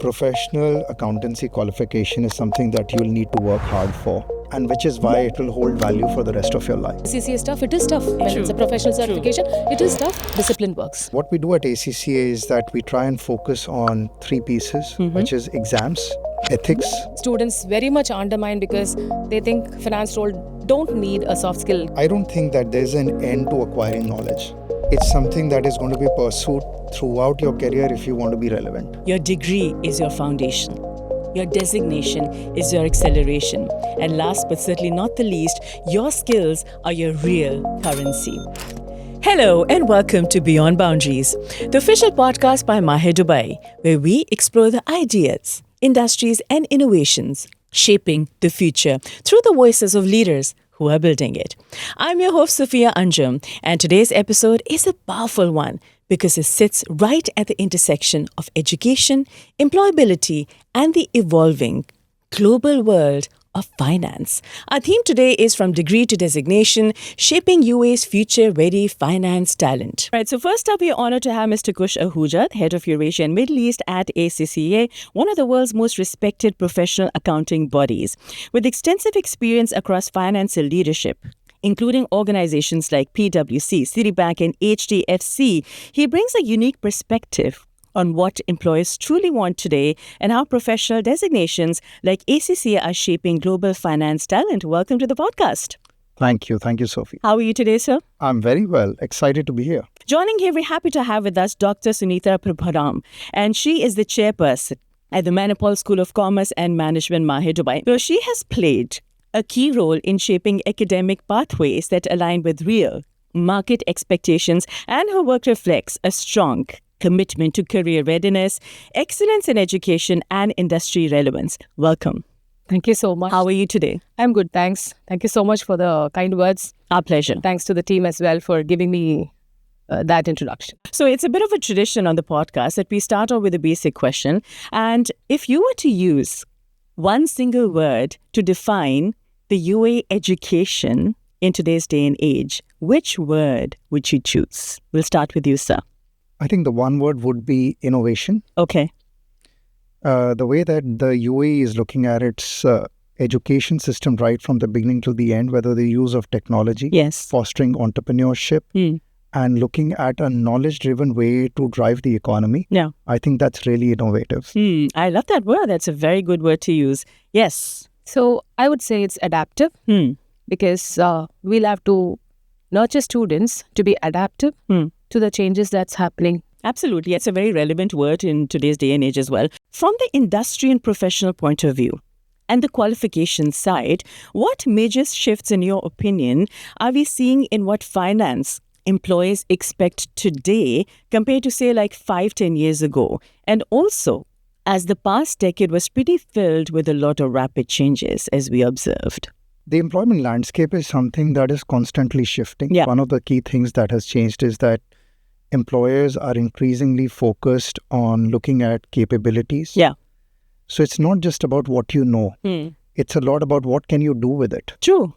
professional accountancy qualification is something that you'll need to work hard for, and which is why it will hold value for the rest of your life. ACCA is tough. It is tough. When it's a professional certification, it is tough. Discipline works. What we do at ACCA is that we try and focus on three pieces, which is exams, ethics. Students very much undermine because they think finance role don't need a soft skill. I don't think that there's an end to acquiring knowledge. It's something that is going to be pursued throughout your career if you want to be relevant. Your degree is your foundation. Your designation is your acceleration. And last but certainly not the least, your skills are your real currency. Hello and welcome to Beyond Boundaries, the official podcast by MAHE Dubai, where we explore the ideas, industries and innovations shaping the future through the voices of leaders who are building it. I'm your host, Sophia Anjum, and today's episode is a powerful one because it sits right at the intersection of education, employability, and the evolving global world of finance. Our theme today is From Degree to Designation, Shaping UAE's Future-Ready Finance Talent. Right, so first up, we are honored to have Mr. Kush Ahuja, head of Eurasia Middle East at ACCA, one of the world's most respected professional accounting bodies. With extensive experience across financial leadership, including organizations like PwC, Citibank, and HDFC, he brings a unique perspective on what employers truly want today and how professional designations like ACCA are shaping global finance talent. Welcome to the podcast. Thank you. Thank you, Sophie. How are you today, sir? I'm very well. Excited to be here. Joining here, we're happy to have with us Dr. Sunita Prabhuram, and she is the chairperson at the Manipal School of Commerce and Management, MAHE Dubai. So she has played a key role in shaping academic pathways that align with real market expectations, and her work reflects a strong commitment to career readiness, excellence in education, and industry relevance. Welcome. Thank you so much. How are you today? I'm good, thanks. Thank you so much for the kind words. Our pleasure. Thanks to the team as well for giving me that introduction. So it's a bit of a tradition on the podcast that we start off with a basic question. And if you were to use one single word to define the UAE education in today's day and age, which word would you choose? We'll start with you, sir. I think the one word would be innovation. Okay. The way that the UAE is looking at its education system right from the beginning to the end, whether the use of technology, Yes. fostering entrepreneurship, and looking at a knowledge-driven way to drive the economy, Yeah. I think that's really innovative. I love that word. That's a very good word to use. Yes. So I would say it's adaptive because we'll have to nurture students to be adaptive to the changes that's happening. Absolutely. It's a very relevant word in today's day and age as well. From the industry and professional point of view and the qualification side, what major shifts, in your opinion, are we seeing in what finance employees expect today compared to, say, like 5-10 years ago? And also, as the past decade was pretty filled with a lot of rapid changes, as we observed. The employment landscape is something that is constantly shifting. Yeah. One of the key things that has changed is that employers are increasingly focused on looking at capabilities. Yeah. So it's not just about what you know. It's a lot about what can you do with it. True.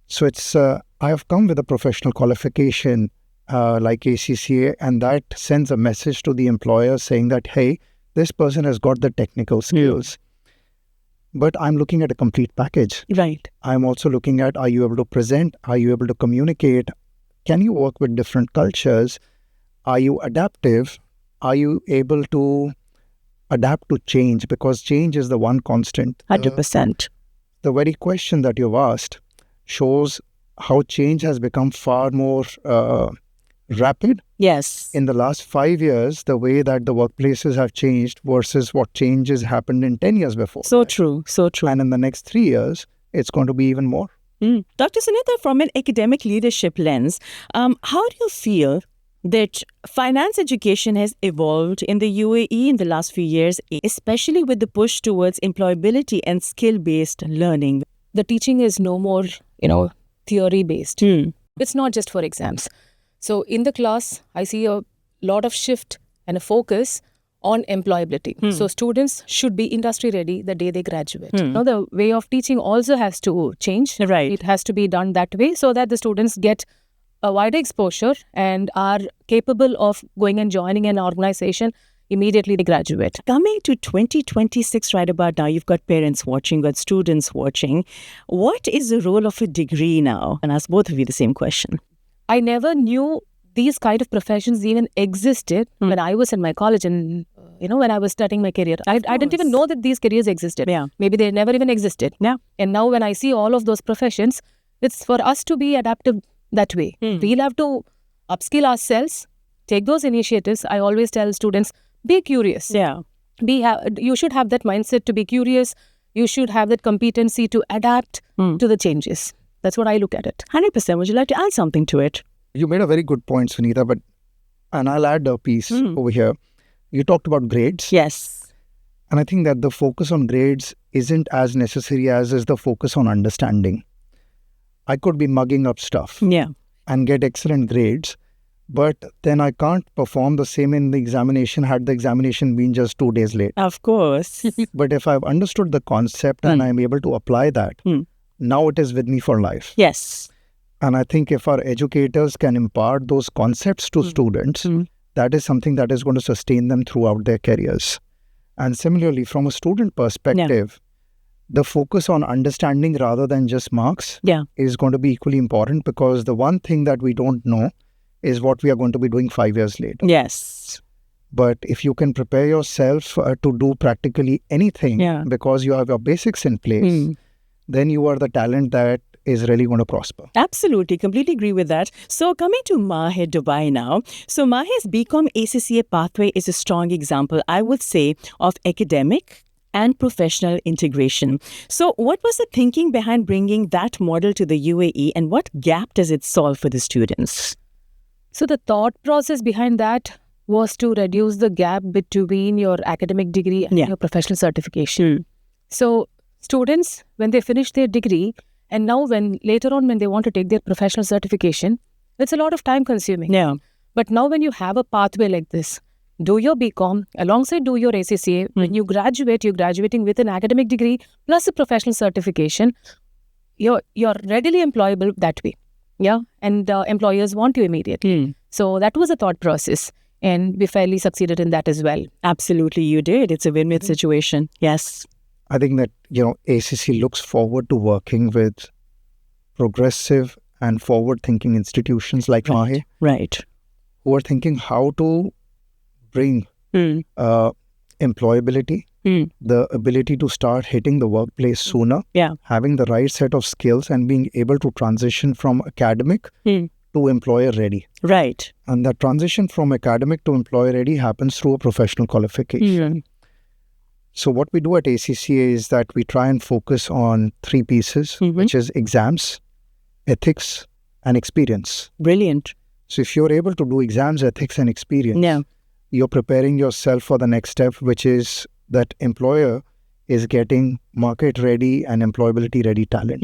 So it's I have come with a professional qualification like ACCA, and that sends a message to the employer saying that, hey, this person has got the technical skills. But I'm looking at a complete package. Right. I'm also looking at, are you able to present? Are you able to communicate? Can you work with different cultures? Are you adaptive? Are you able to adapt to change? Because change is the one constant. 100%. The very question that you've asked shows how change has become far more rapid. Yes. In the last 5 years, the way that the workplaces have changed versus what changes happened in 10 years before. So true. So true. And in the next 3 years, it's going to be even more. Dr. Sunita, from an academic leadership lens, how do you feel that finance education has evolved in the UAE in the last few years, especially with the push towards employability and skill-based learning? The teaching is no more, theory-based. It's not just for exams. So in the class, I see a lot of shift and a focus on employability. So students should be industry ready the day they graduate. The way of teaching also has to change. Right. It has to be done that way so that the students get a wider exposure and are capable of going and joining an organization immediately they graduate. Coming to 2026 right about now, you've got parents watching, got students watching. What is the role of a degree now? And ask both of you the same question. I never knew these kind of professions even existed when I was in my college and, when I was starting my career. I didn't even know that these careers existed. Yeah. Maybe they never even existed. Yeah. And now when I see all of those professions, it's for us to be adaptive that way. We'll have to upskill ourselves, take those initiatives. I always tell students, be curious. Yeah. You should have that mindset to be curious. You should have that competency to adapt to the changes. That's what I look at it. 100%. Would you like to add something to it? You made a very good point, Sunita, and I'll add a piece over here. You talked about grades. Yes. And I think that the focus on grades isn't as necessary as is the focus on understanding. I could be mugging up stuff and get excellent grades, but then I can't perform the same in the examination had the examination been just 2 days late. Of course. But if I've understood the concept and I'm able to apply that, now it is with me for life. Yes. And I think if our educators can impart those concepts to students, that is something that is going to sustain them throughout their careers. And similarly, from a student perspective, the focus on understanding rather than just marks is going to be equally important, because the one thing that we don't know is what we are going to be doing 5 years later. Yes. But if you can prepare yourself to do practically anything because you have your basics in place, then you are the talent that is really going to prosper. Absolutely. Completely agree with that. So coming to MAHE Dubai now. So MAHE's BCom ACCA pathway is a strong example, I would say, of academic and professional integration. So what was the thinking behind bringing that model to the UAE, and what gap does it solve for the students? So the thought process behind that was to reduce the gap between your academic degree and your professional certification. So students, when they finish their degree, and now later on when they want to take their professional certification, it's a lot of time consuming. Yeah. But now when you have a pathway like this, do your BCom alongside do your ACCA. When you graduate, you're graduating with an academic degree plus a professional certification. You're readily employable that way. Yeah. And employers want you immediately. So that was a thought process. And we fairly succeeded in that as well. Absolutely, you did. It's a win-win situation. Yes. I think that, ACC looks forward to working with progressive and forward-thinking institutions like MAHE. Right. Who are thinking how to bring employability, the ability to start hitting the workplace sooner, having the right set of skills and being able to transition from academic to employer ready. Right. And that transition from academic to employer ready happens through a professional qualification. So what we do at ACCA is that we try and focus on 3 pieces, which is exams, ethics, and experience. Brilliant. So if you're able to do exams, ethics, and experience, you're preparing yourself for the next step, which is that employer is getting market-ready and employability-ready talent.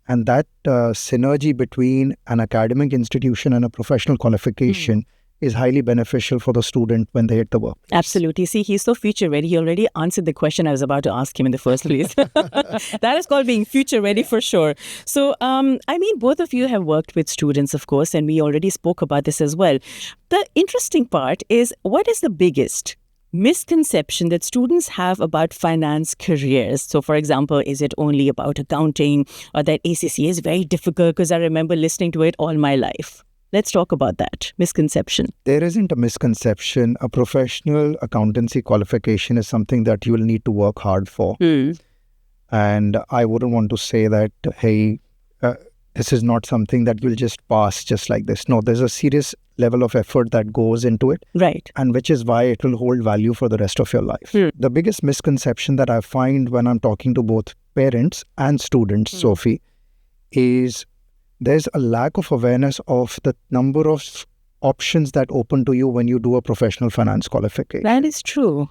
And that synergy between an academic institution and a professional qualification is highly beneficial for the student when they hit the workplace. Absolutely. See, he's so future ready. He already answered the question I was about to ask him in the first place. That is called being future ready for sure. So, both of you have worked with students, of course, and we already spoke about this as well. The interesting part is, what is the biggest misconception that students have about finance careers? So, for example, is it only about accounting, or that ACCA is very difficult because I remember listening to it all my life? Let's talk about that misconception. There isn't a misconception. A professional accountancy qualification is something that you will need to work hard for. And I wouldn't want to say that, hey, this is not something that you'll just pass just like this. No, there's a serious level of effort that goes into it. Right. And which is why it will hold value for the rest of your life. The biggest misconception that I find when I'm talking to both parents and students, Sophie, is there's a lack of awareness of the number of options that open to you when you do a professional finance qualification. That is true.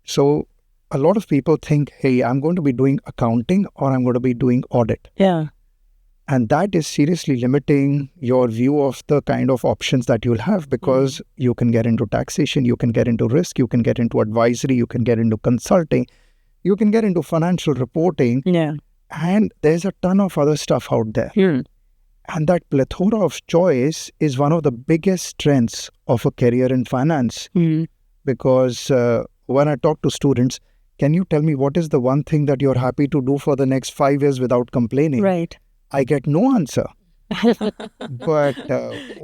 So a lot of people think, hey, I'm going to be doing accounting or I'm going to be doing audit. Yeah. And that is seriously limiting your view of the kind of options that you'll have, because you can get into taxation, you can get into risk, you can get into advisory, you can get into consulting, you can get into financial reporting. Yeah. And there's a ton of other stuff out there. And that plethora of choice is one of the biggest strengths of a career in finance. because when I talk to students, can you tell me what is the one thing that you're happy to do for the next 5 years without complaining? Right. I get no answer. But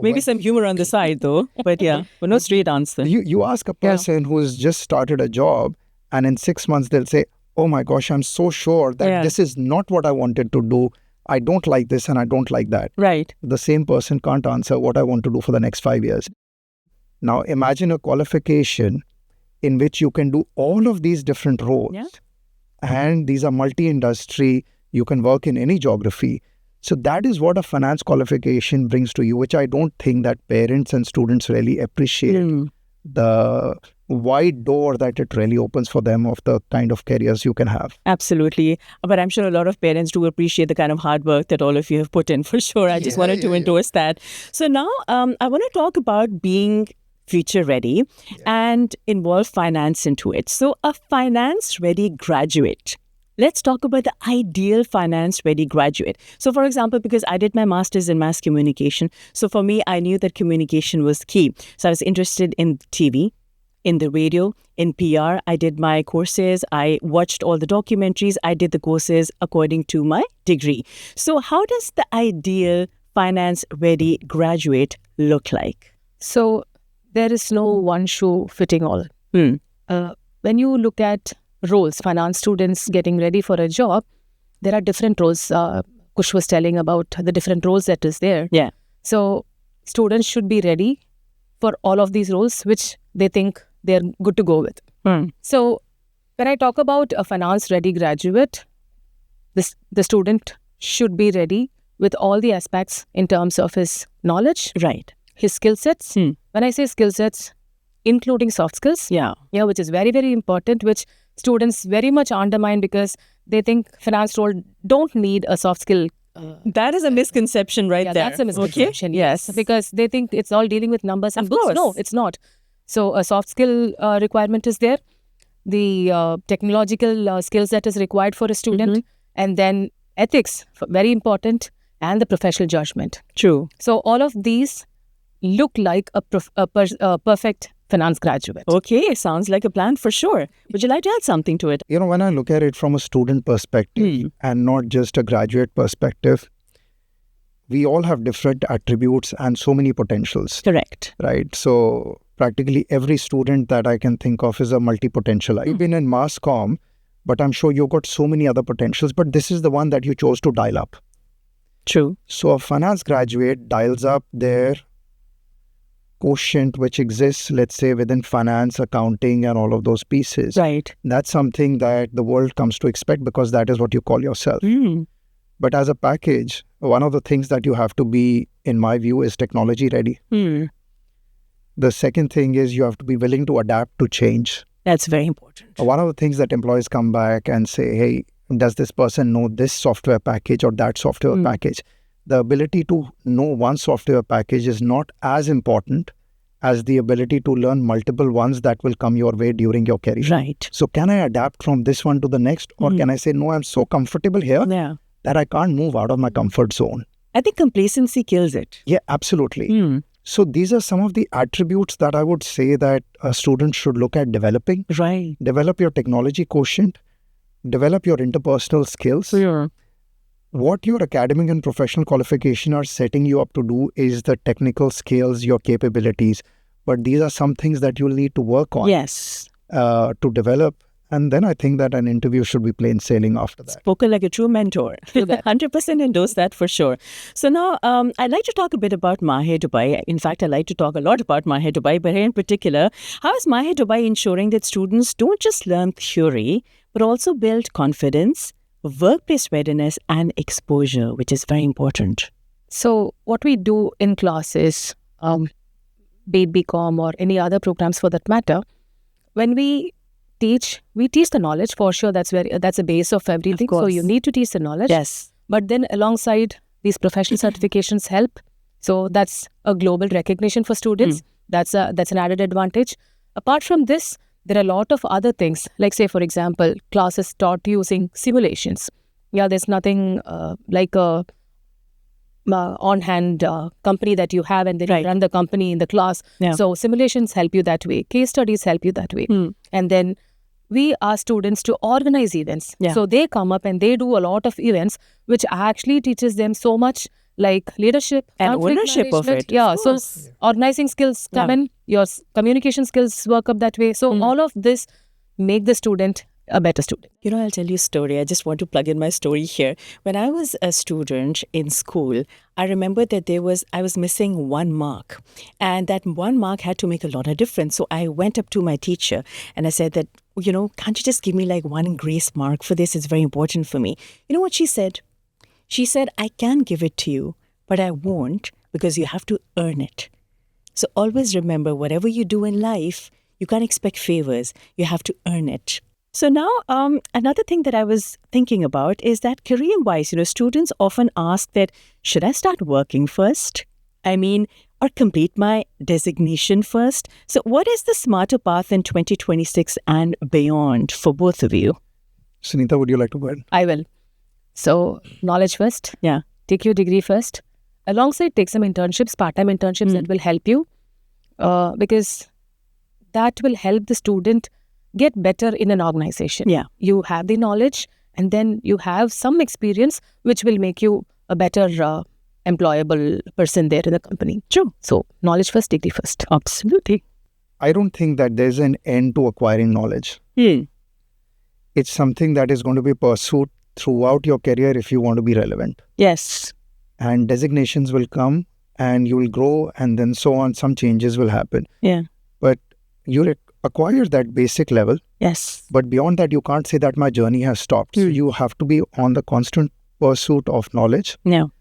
Maybe some humor on the side, though. But yeah, but no straight answer. you ask a person who's just started a job, and in 6 months they'll say, oh my gosh, I'm so sure that this is not what I wanted to do. I don't like this and I don't like that. Right. The same person can't answer what I want to do for the next 5 years. Now imagine a qualification in which you can do all of these different roles. Yeah. And these are multi-industry. You can work in any geography. So that is what a finance qualification brings to you, which I don't think that parents and students really appreciate. The wide door that it really opens for them of the kind of careers you can have. Absolutely. But I'm sure a lot of parents do appreciate the kind of hard work that all of you have put in, for sure. I just wanted to endorse that. So now I want to talk about being future ready and involve finance into it. So a finance ready graduate. Let's talk about the ideal finance-ready graduate. So, for example, because I did my master's in mass communication, so for me, I knew that communication was key. So I was interested in TV, in the radio, in PR. I did my courses. I watched all the documentaries. I did the courses according to my degree. So how does the ideal finance-ready graduate look like? So there is no one shoe fitting all. When you look at roles, finance students getting ready for a job, there are different roles. Kush was telling about the different roles that is there. Yeah. So students should be ready for all of these roles, which they think they're good to go with. So when I talk about a finance-ready graduate, the student should be ready with all the aspects in terms of his knowledge, right, his skill sets. When I say skill sets, including soft skills, which is very, very important, which students very much undermine because they think finance role don't need a soft skill. That is a misconception there. That's a misconception, yes. Because they think it's all dealing with numbers and books. No, it's not. So a soft skill requirement is there. The technological skills that is required for a student. And then ethics, very important, and the professional judgment. True. So all of these look like a perfect finance graduate. Okay, sounds like a plan for sure. Would you like to add something to it? You know, when I look at it from a student perspective and not just a graduate perspective, we all have different attributes and so many potentials. Correct. Right. So practically every student that I can think of is a multi-potential. I've been in mass comm, but I'm sure you've got so many other potentials, but this is the one that you chose to dial up. True. So a finance graduate dials up their quotient which exists, let's say, within finance, accounting, and all of those pieces. Right. That's something that the world comes to expect because that is what you call yourself. But as a package, one of the things that you have to be, in my view, is technology ready. The second thing is you have to be willing to adapt to change. That's very important. One of the things that employees come back and say, hey, does this person know this software package or that software package? The ability to know one software package is not as important as the ability to learn multiple ones that will come your way during your career. Right. So can I adapt from this one to the next? Or can I say, no, I'm so comfortable here that I can't move out of my comfort zone? I think complacency kills it. Yeah, absolutely. So these are some of the attributes that I would say that a student should look at developing. Right. Develop your technology quotient. Develop your interpersonal skills. What your academic and professional qualification are setting you up to do is the technical skills, your capabilities. But these are some things that you'll need to work on. Yes. To develop. And then I think that an interview should be plain sailing after that. Spoken like a true mentor. 100% endorse that for sure. So now I'd like to talk a bit about MAHE Dubai. In fact, I'd like to talk a lot about MAHE Dubai, but here in particular, how is MAHE Dubai ensuring that students don't just learn theory, but also build confidence, workplace readiness, and exposure, which is very important? So what we do in classes, be it BCom or any other programs for that matter, when we teach the knowledge for sure. That's a base of everything. So you need to teach the knowledge. Yes. But then alongside these professional certifications help. So that's a global recognition for students. That's an added advantage. Apart from this, there are a lot of other things. Like say, for example, classes taught using simulations. Yeah, there's nothing like a on-hand company that you have, and then you run the company in the class. Yeah. So simulations help you that way. Case studies help you that way. And then we ask students to organize events. Yeah. So they come up and they do a lot of events, which actually teaches them so much like leadership and conflict ownership of management. it. Yeah. Of So course. organizing skills come in, your communication skills work up that way. So all of this make the student a better student. You know, I'll tell you a story. I just want to plug in my story here. When I was a student in school, I remember that I was missing 1 mark. And that 1 mark had to make a lot of difference. So I went up to my teacher and I said that, can't you just give me like 1 grace mark for this? It's very important for me. You know what she said? She said, I can give it to you, but I won't because you have to earn it. So always remember, whatever you do in life, you can't expect favors. You have to earn it. So now, another thing that I was thinking about is that career-wise, students often ask that, should I start working first? Or complete my designation first? So what is the smarter path in 2026 and beyond for both of you? Sunita, would you like to go ahead? I will. So knowledge first. Yeah. Take your degree first. Alongside, take some internships, part-time internships that will help you because that will help the student get better in an organization. Yeah. You have the knowledge and then you have some experience which will make you a better employable person there in the company. True. So knowledge first, degree first. Absolutely. I don't think that there's an end to acquiring knowledge. It's something that is going to be pursued throughout your career if you want to be relevant. Yes. And designations will come and you will grow and then so on. Some changes will happen. Yeah. But you'll acquire that basic level. Yes. But beyond that, you can't say that my journey has stopped. So you have to be on the constant pursuit of knowledge. No.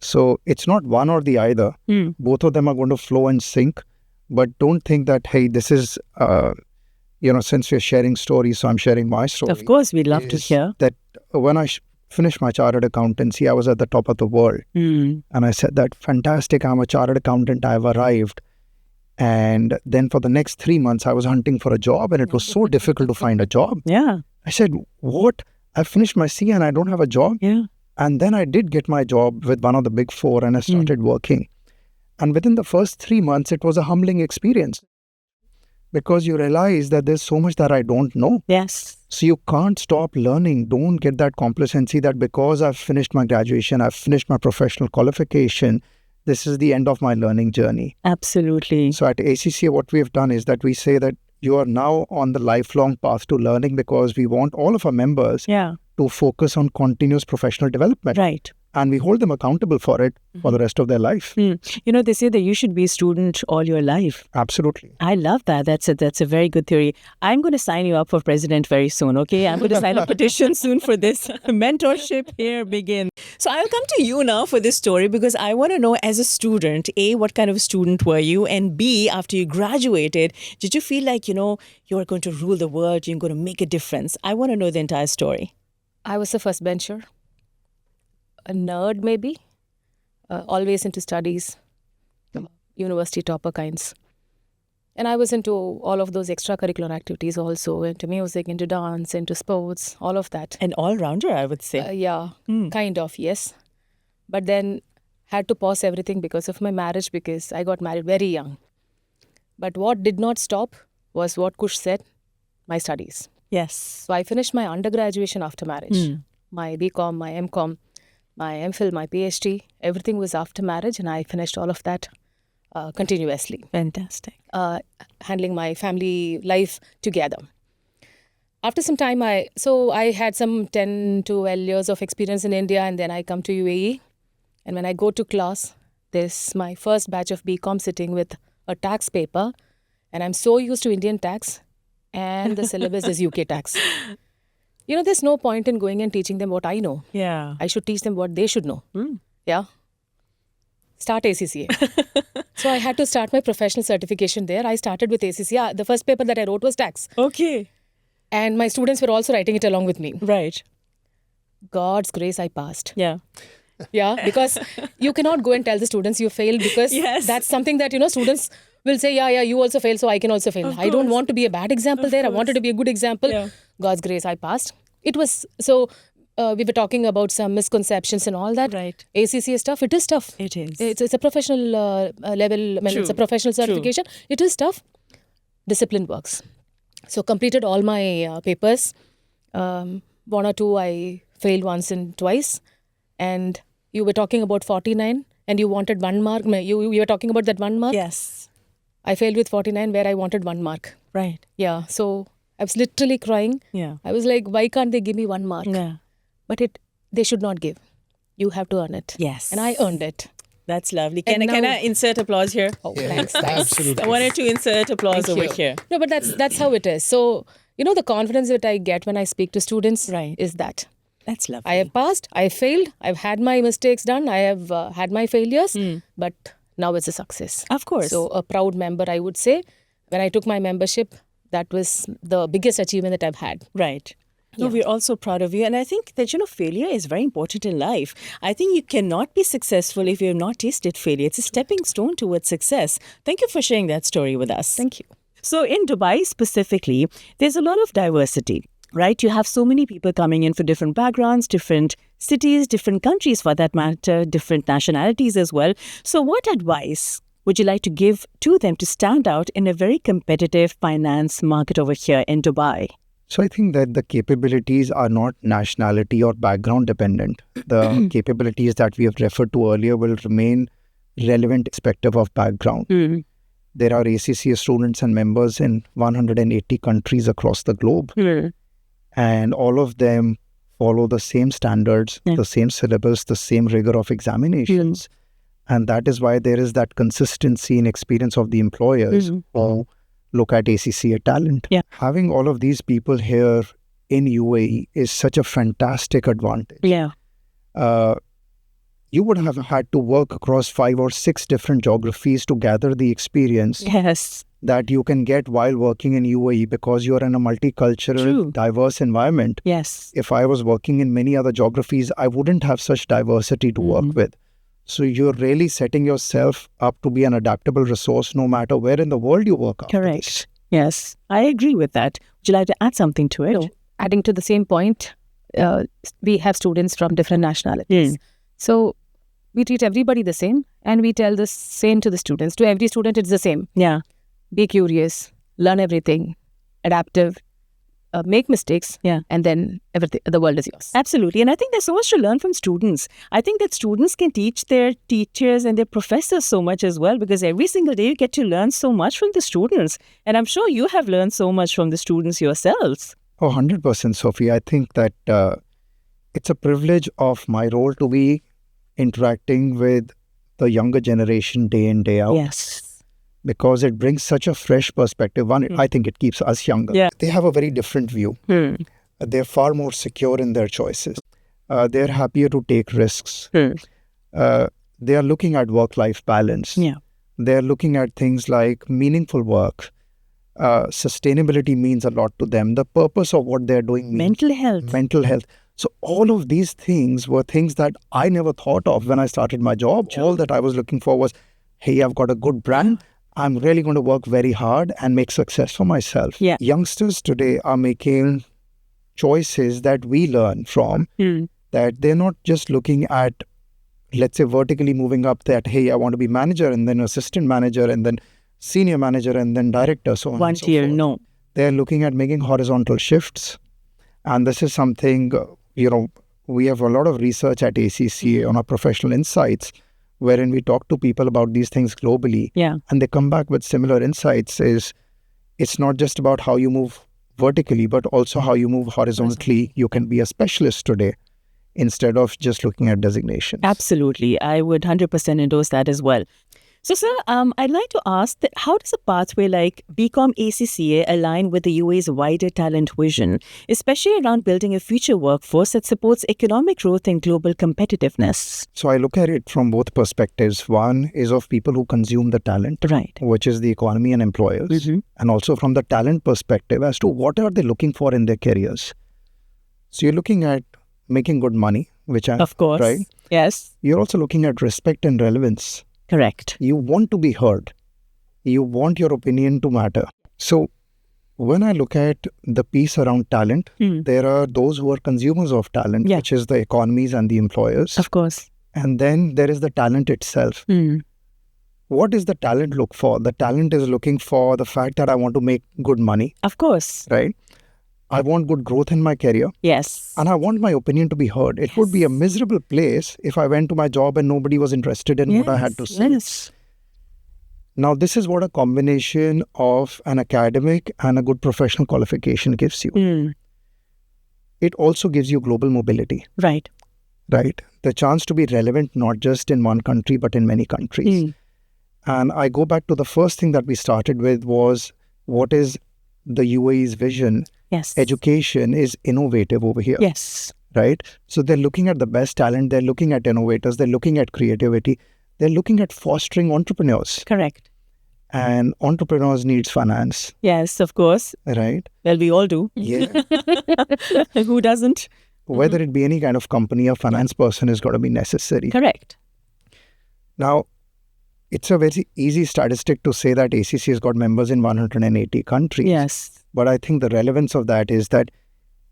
So it's not one or the other. Both of them are going to flow and sync. But don't think that, hey, this is, since we're sharing stories, so I'm sharing my story. Of course, we'd love to hear. That when I finished my chartered accountancy, I was at the top of the world. And I said that, fantastic, I'm a chartered accountant, I've arrived. And then for the next 3 months, I was hunting for a job and it was so difficult to find a job. Yeah. I said, what? I finished my CA and I don't have a job? Yeah. And then I did get my job with one of the big 4 and I started working. And within the first 3 months, it was a humbling experience because you realize that there's so much that I don't know. Yes. So you can't stop learning. Don't get that complacency that because I've finished my graduation, I've finished my professional qualification, this is the end of my learning journey. Absolutely. So at ACCA, what we have done is that we say that you are now on the lifelong path to learning because we want all of our members to focus on continuous professional development. Right. And we hold them accountable for it for the rest of their life. They say that you should be a student all your life. Absolutely. I love that. That's a very good theory. I'm going to sign you up for president very soon, okay? I'm going to sign a petition soon for this. Mentorship here begin. So I'll come to you now for this story because I want to know, as a student, A, what kind of a student were you? And B, after you graduated, did you feel like, you're going to rule the world, you're going to make a difference? I want to know the entire story. I was a first bencher. A nerd maybe, always into studies, university topper kinds. And I was into all of those extracurricular activities also, into music, into dance, into sports, all of that. An all-rounder, I would say. Kind of, yes. But then had to pause everything because of my marriage because I got married very young. But what did not stop was what Kush said, my studies. Yes. So I finished my undergraduation after marriage, my BCom, my MCom. My MPhil, my PhD, everything was after marriage and I finished all of that continuously. Fantastic. Handling my family life together. After some time, I had some 10 to 12 years of experience in India and then I come to UAE. And when I go to class, there's my first batch of BCom sitting with a tax paper and I'm so used to Indian tax and the syllabus is UK tax. There's no point in going and teaching them what I know. Yeah. I should teach them what they should know. Yeah. Start ACCA. So I had to start my professional certification there. I started with ACCA. The first paper that I wrote was tax. Okay. And my students were also writing it along with me. Right. God's grace, I passed. Yeah. Yeah, because you cannot go and tell the students you failed because that's something that, students will say, yeah, you also failed, so I can also fail. I don't want to be a bad example there. I wanted to be a good example. Yeah. God's grace, I passed. It was, so we were talking about some misconceptions and all that. Right. ACCA stuff, it is tough. It is. It's a professional level, I mean, it's a professional certification. It is tough. Discipline works. So completed all my papers. One or two I failed once and twice. And you were talking about 49 and you wanted 1 mark. You were talking about that 1 mark. Yes. I failed with 49 where I wanted 1 mark. Right. Yeah. So I was literally crying. Yeah. I was like, why can't they give me 1 mark? Yeah. But they should not give. You have to earn it. Yes. And I earned it. That's lovely. And Can I now- insert applause here? Oh, Yes, thanks. absolutely. I wanted to insert applause Thank over you. here. No, but that's how it is. So, the confidence that I get when I speak to students Right. is that That's lovely. I have passed, I have failed, I've had my mistakes done, I have had my failures, but now it's a success. Of course. So a proud member, I would say. When I took my membership, that was the biggest achievement that I've had. Right. No, we're also proud of you. And I think that, failure is very important in life. I think you cannot be successful if you have not tasted failure. It's a stepping stone towards success. Thank you for sharing that story with us. Thank you. So in Dubai specifically, there's a lot of diversity, right? You have so many people coming in for different backgrounds, different cities, different countries for that matter, different nationalities as well. So what advice would you like to give to them to stand out in a very competitive finance market over here in Dubai? So I think that the capabilities are not nationality or background dependent. The capabilities that we have referred to earlier will remain relevant irrespective of background. There are ACCA students and members in 180 countries across the globe. And all of them follow the same standards, the same syllabus, the same rigor of examinations. And that is why there is that consistency in experience of the employers who look at ACCA talent. Yeah. Having all of these people here in UAE is such a fantastic advantage. Yeah. You would have had to work across 5 or 6 different geographies to gather the experience Yes. that you can get while working in UAE because you're in a multicultural, True. diverse environment. Yes. If I was working in many other geographies, I wouldn't have such diversity to work with. So you're really setting yourself up to be an adaptable resource no matter where in the world you work. after Correct. this. Yes. I agree with that. Would you like to add something to it? So, adding to the same point, we have students from different nationalities. So we treat everybody the same and we tell the same to the students. To every student, it's the same. Yeah. Be curious, learn everything, adaptive, make mistakes, and then everything, the world is yours. Absolutely. And I think there's so much to learn from students. I think that students can teach their teachers and their professors so much as well, because every single day you get to learn so much from the students. And I'm sure you have learned so much from the students yourselves. Oh, 100%, Sophie. I think that it's a privilege of my role to be interacting with the younger generation day in, day out. Yes. Because it brings such a fresh perspective. One, I think it keeps us younger. Yeah. They have a very different view. They're far more secure in their choices. They're happier to take risks. They are looking at work-life balance. Yeah. They're looking at things like meaningful work. Sustainability means a lot to them. The purpose of what they're doing means Mental health. mental health. So all of these things were things that I never thought of when I started my job. All that I was looking for was, hey, I've got a good brand. I'm really going to work very hard and make success for myself. Yeah. Youngsters today are making choices that we learn from, that they're not just looking at, let's say, vertically moving up that, hey, I want to be manager and then assistant manager and then senior manager and then director, so on One and so tier, forth. no. They're looking at making horizontal shifts. And this is something, we have a lot of research at ACCA on our professional insights, wherein we talk to people about these things globally. Yeah. And they come back with similar insights. It's not just about how you move vertically, but also how you move horizontally. You can be a specialist today instead of just looking at designations. Absolutely. I would 100% endorse that as well. So, sir, I'd like to ask that how does a pathway like BCom ACCA align with the UAE's wider talent vision, especially around building a future workforce that supports economic growth and global competitiveness? So I look at it from both perspectives. One is of people who consume the talent, Right. which is the economy and employers, and also from the talent perspective as to what are they looking for in their careers. So you're looking at making good money, which Of course. right? Yes. You're also looking at respect and relevance. Correct. You want to be heard. You want your opinion to matter. So When I look at the piece around talent, there are those who are consumers of talent, which is the economies and the employers. Of course. And then there is the talent itself. What does the talent look for? The talent is looking for the fact that I want to make good money. Of course. Right? I want good growth in my career. Yes. And I want my opinion to be heard. It would be a miserable place if I went to my job and nobody was interested in what I had to say. Yes. Now, this is what a combination of an academic and a good professional qualification gives you. It also gives you global mobility. Right. Right. The chance to be relevant not just in one country, but in many countries. And I go back to the first thing that we started with was, what is the UAE's vision? Yes. Education is innovative over here. Yes. Right? So they're looking at the best talent. They're looking at innovators. They're looking at creativity. They're looking at fostering entrepreneurs. Correct. And entrepreneurs needs finance. Yes, of course. Right? Well, we all do. Yeah. Who doesn't? Whether it be any kind of company, a finance person is got to be necessary. Correct. Now, it's a very easy statistic to say that ACCA has got members in 180 countries. Yes. But I think the relevance of that is that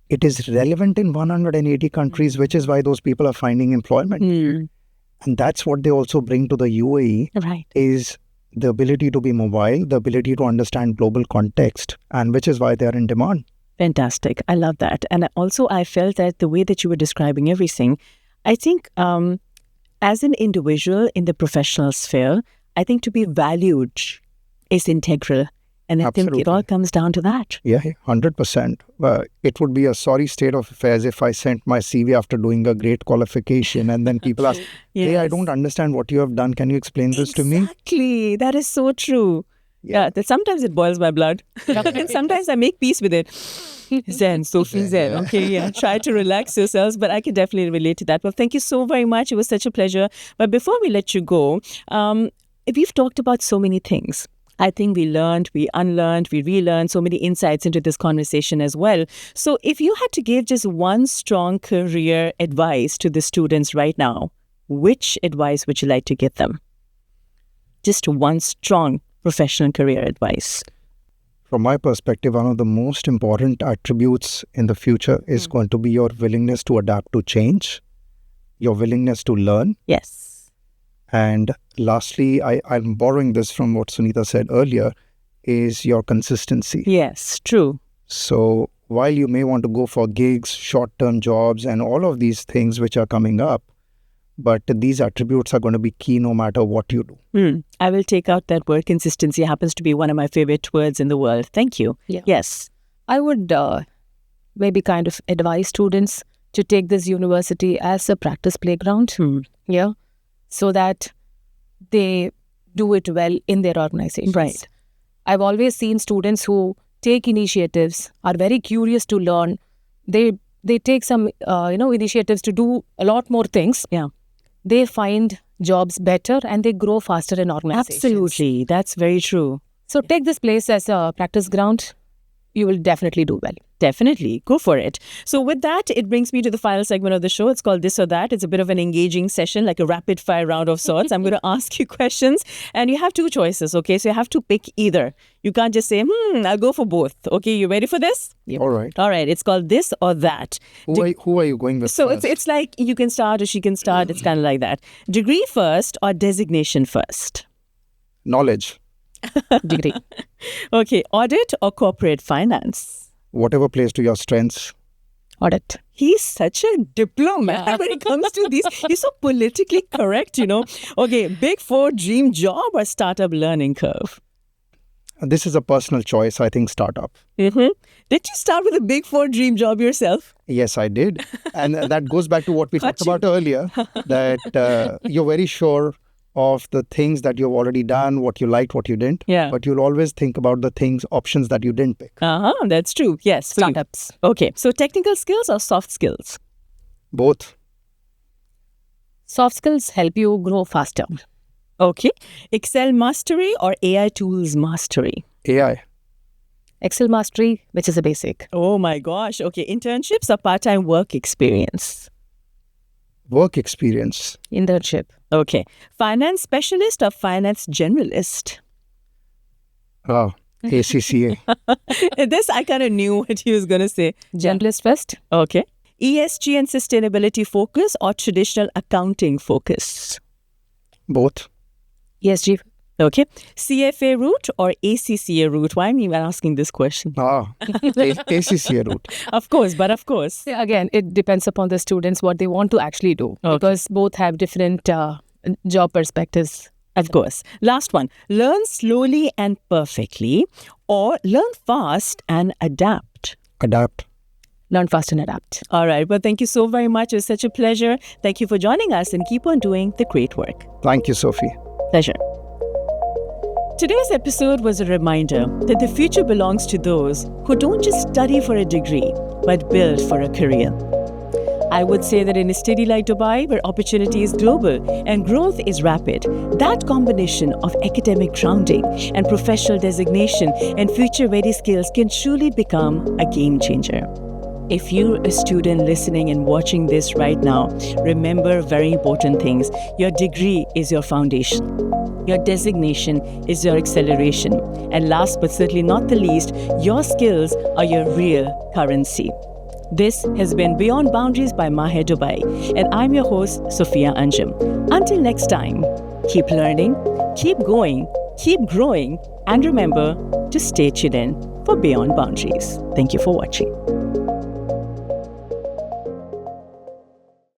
it is relevant in 180 countries, which is why those people are finding employment. And that's what they also bring to the UAE, Right. is the ability to be mobile, the ability to understand global context, and which is why they are in demand. Fantastic. I love that. And also, I felt that the way that you were describing everything, I think as an individual in the professional sphere, I think to be valued is integral. And I think it all comes down to that. Yeah, 100%. It would be a sorry state of affairs if I sent my CV after doing a great qualification and then people ask, hey, I don't understand what you have done. Can you explain this to me? Exactly. That is so true. Yeah, that sometimes it boils my blood. And sometimes I make peace with it. Zen, Sophie Zen. Okay, yeah. Try to relax yourselves, but I can definitely relate to that. Well, thank you so very much. It was such a pleasure. But before we let you go, we've talked about so many things. I think we learned, we unlearned, we relearned so many insights into this conversation as well. So if you had to give just one strong career advice to the students right now, which advice would you like to give them? Just one strong professional career advice. From my perspective, one of the most important attributes in the future is going to be your willingness to adapt to change, your willingness to learn. Yes. And lastly, I'm borrowing this from what Sunita said earlier, is your consistency. Yes, true. So while you may want to go for gigs, short-term jobs, and all of these things which are coming up, but these attributes are going to be key no matter what you do. I will take out that word. Consistency happens to be one of my favorite words in the world. Thank you. Yeah. Yes. I would maybe kind of advise students to take this university as a practice playground. Yeah. So that they do it well in their organizations. Right. I've always seen students who take initiatives, are very curious to learn. They take some initiatives to do a lot more things. Yeah. They find jobs better and they grow faster in organizations. Absolutely. That's very true. So take this place as a practice ground. You will definitely do well. Definitely. Go for it. So with that, it brings me to the final segment of the show. It's called This or That. It's a bit of an engaging session, like a rapid fire round of sorts. I'm going to ask you questions and you have two choices, okay? So you have to pick either. You can't just say, I'll go for both. Okay, you ready for this? All right. All right. It's called This or That. Who are you going with So first? it's like you can start or she can start. It's kind of like that. Degree first or designation first? Knowledge. Degree. Okay. Audit or corporate finance? Whatever plays to your strengths. Audit. He's such a diplomat when it comes to these. He's so politically correct, Okay, Big Four dream job or startup learning curve? This is a personal choice. I think startup. Did you start with a Big Four dream job yourself? Yes, I did. And that goes back to what we talked about earlier, that you're very sure of the things that you've already done, what you liked, what you didn't. Yeah. But you'll always think about the options that you didn't pick. That's true. Yes. Startups. Okay. So technical skills or soft skills? Both. Soft skills help you grow faster. Okay. Excel mastery or AI tools mastery? AI. Excel mastery, which is a basic. Oh my gosh. Okay. Internships or part-time work experience? Work experience. Internship. Okay. Finance specialist or finance generalist? ACCA. This I kind of knew what he was going to say. Generalist first. Okay. ESG and sustainability focus or traditional accounting focus? Both. ESG. Okay. CFA route or ACCA route? Why am I even asking this question? ACCA route. Of course. Yeah, again, it depends upon the students what they want to actually do, because both have different job perspectives. Of course. Last one. Learn slowly and perfectly or learn fast and adapt? Adapt. Learn fast and adapt. All right. Well, thank you so very much. It was such a pleasure. Thank you for joining us and keep on doing the great work. Thank you, Sophie. Pleasure. Today's episode was a reminder that the future belongs to those who don't just study for a degree, but build for a career. I would say that in a city like Dubai, where opportunity is global and growth is rapid, that combination of academic grounding and professional designation and future-ready skills can truly become a game changer. If you're a student listening and watching this right now, remember very important things. Your degree is your foundation. Your designation is your acceleration. And last but certainly not the least, your skills are your real currency. This has been Beyond Boundaries by MAHE Dubai, and I'm your host, Sophia Anjum. Until next time, keep learning, keep going, keep growing, and remember to stay tuned in for Beyond Boundaries. Thank you for watching.